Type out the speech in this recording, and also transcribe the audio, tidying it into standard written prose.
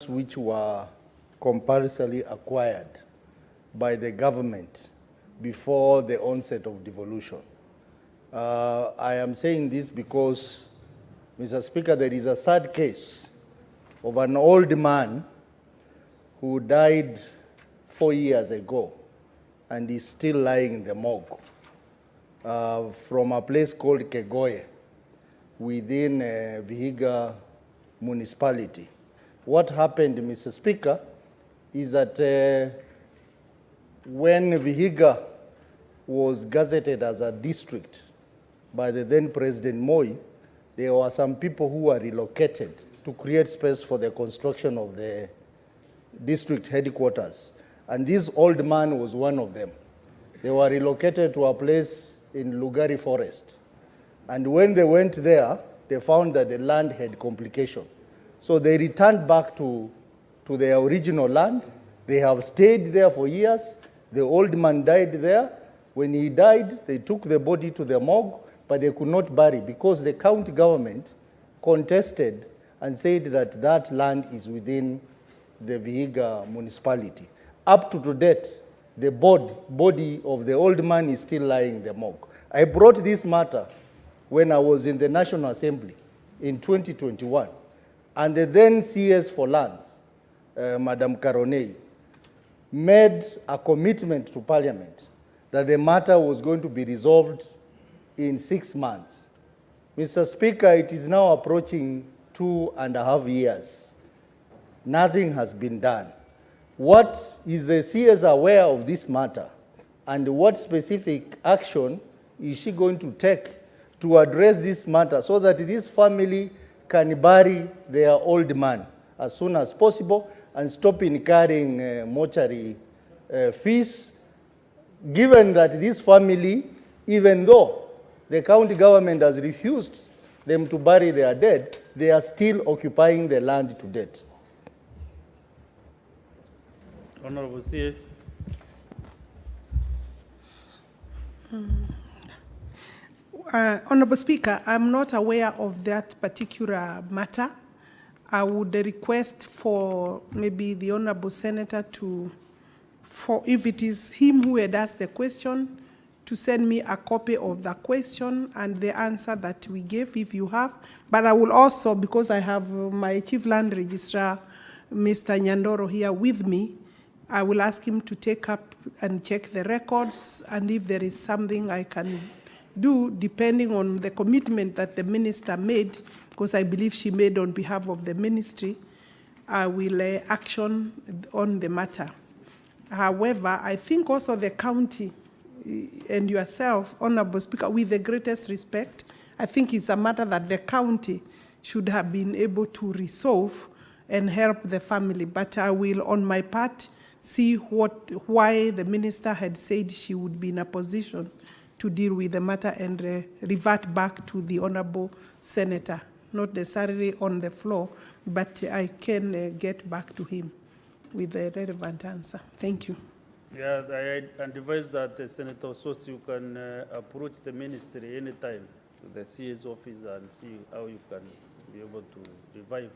which were compulsorily acquired by the government before the onset of devolution. I am saying this because, Mr. Speaker, there is a sad case of an old man who died 4 years ago and is still lying in the morgue from a place called Kegoye within Vihiga municipality. What happened, Mr. Speaker, is that when Vihiga was gazetted as a district by the then President Moi, there were some people who were relocated to create space for the construction of the district headquarters. And this old man was one of them. They were relocated to a place in Lugari Forest. And when they went there, they found that the land had complication. So they returned back to their original land. They have stayed there for years. The old man died there. When he died, they took the body to the morgue, but they could not bury because the county government contested and said that that land is within the Vihiga municipality. Up to date, the body of the old man is still lying in the morgue. I brought this matter when I was in the National Assembly in 2021, and the then CS for Lands, Madam Karonei, made a commitment to Parliament that the matter was going to be resolved in 6 months. Mr. Speaker, it is now approaching 2.5 years. Nothing has been done. What is the CS aware of this matter, and what specific action is she going to take to address this matter so that this family can bury their old man as soon as possible and stop incurring mortuary fees, given that this family, even though the county government has refused them to bury their dead, they are still occupying the land to date. Honorable CS. Honorable Speaker, I'm not aware of that particular matter. I would request for maybe the Honorable Senator if it is him who had asked the question, to send me a copy of the question and the answer that we gave, if you have. But I will also, because I have my Chief Land Registrar, Mr. Nyandoro, here with me, I will ask him to take up and check the records, and if there is something I can do, depending on the commitment that the minister made, because I believe she made on behalf of the ministry, I will action on the matter. However, I think also the county and yourself, Honorable Speaker, with the greatest respect, I think it's a matter that the county should have been able to resolve and help the family. But I will, on my part, see why the minister had said she would be in a position to deal with the matter and revert back to the Honorable Senator, not necessarily on the floor, but I can get back to him with the relevant answer. Thank you. Yeah, I advise that Senator Osotsi, you can approach the ministry anytime to the CS office and see how you can be able to revive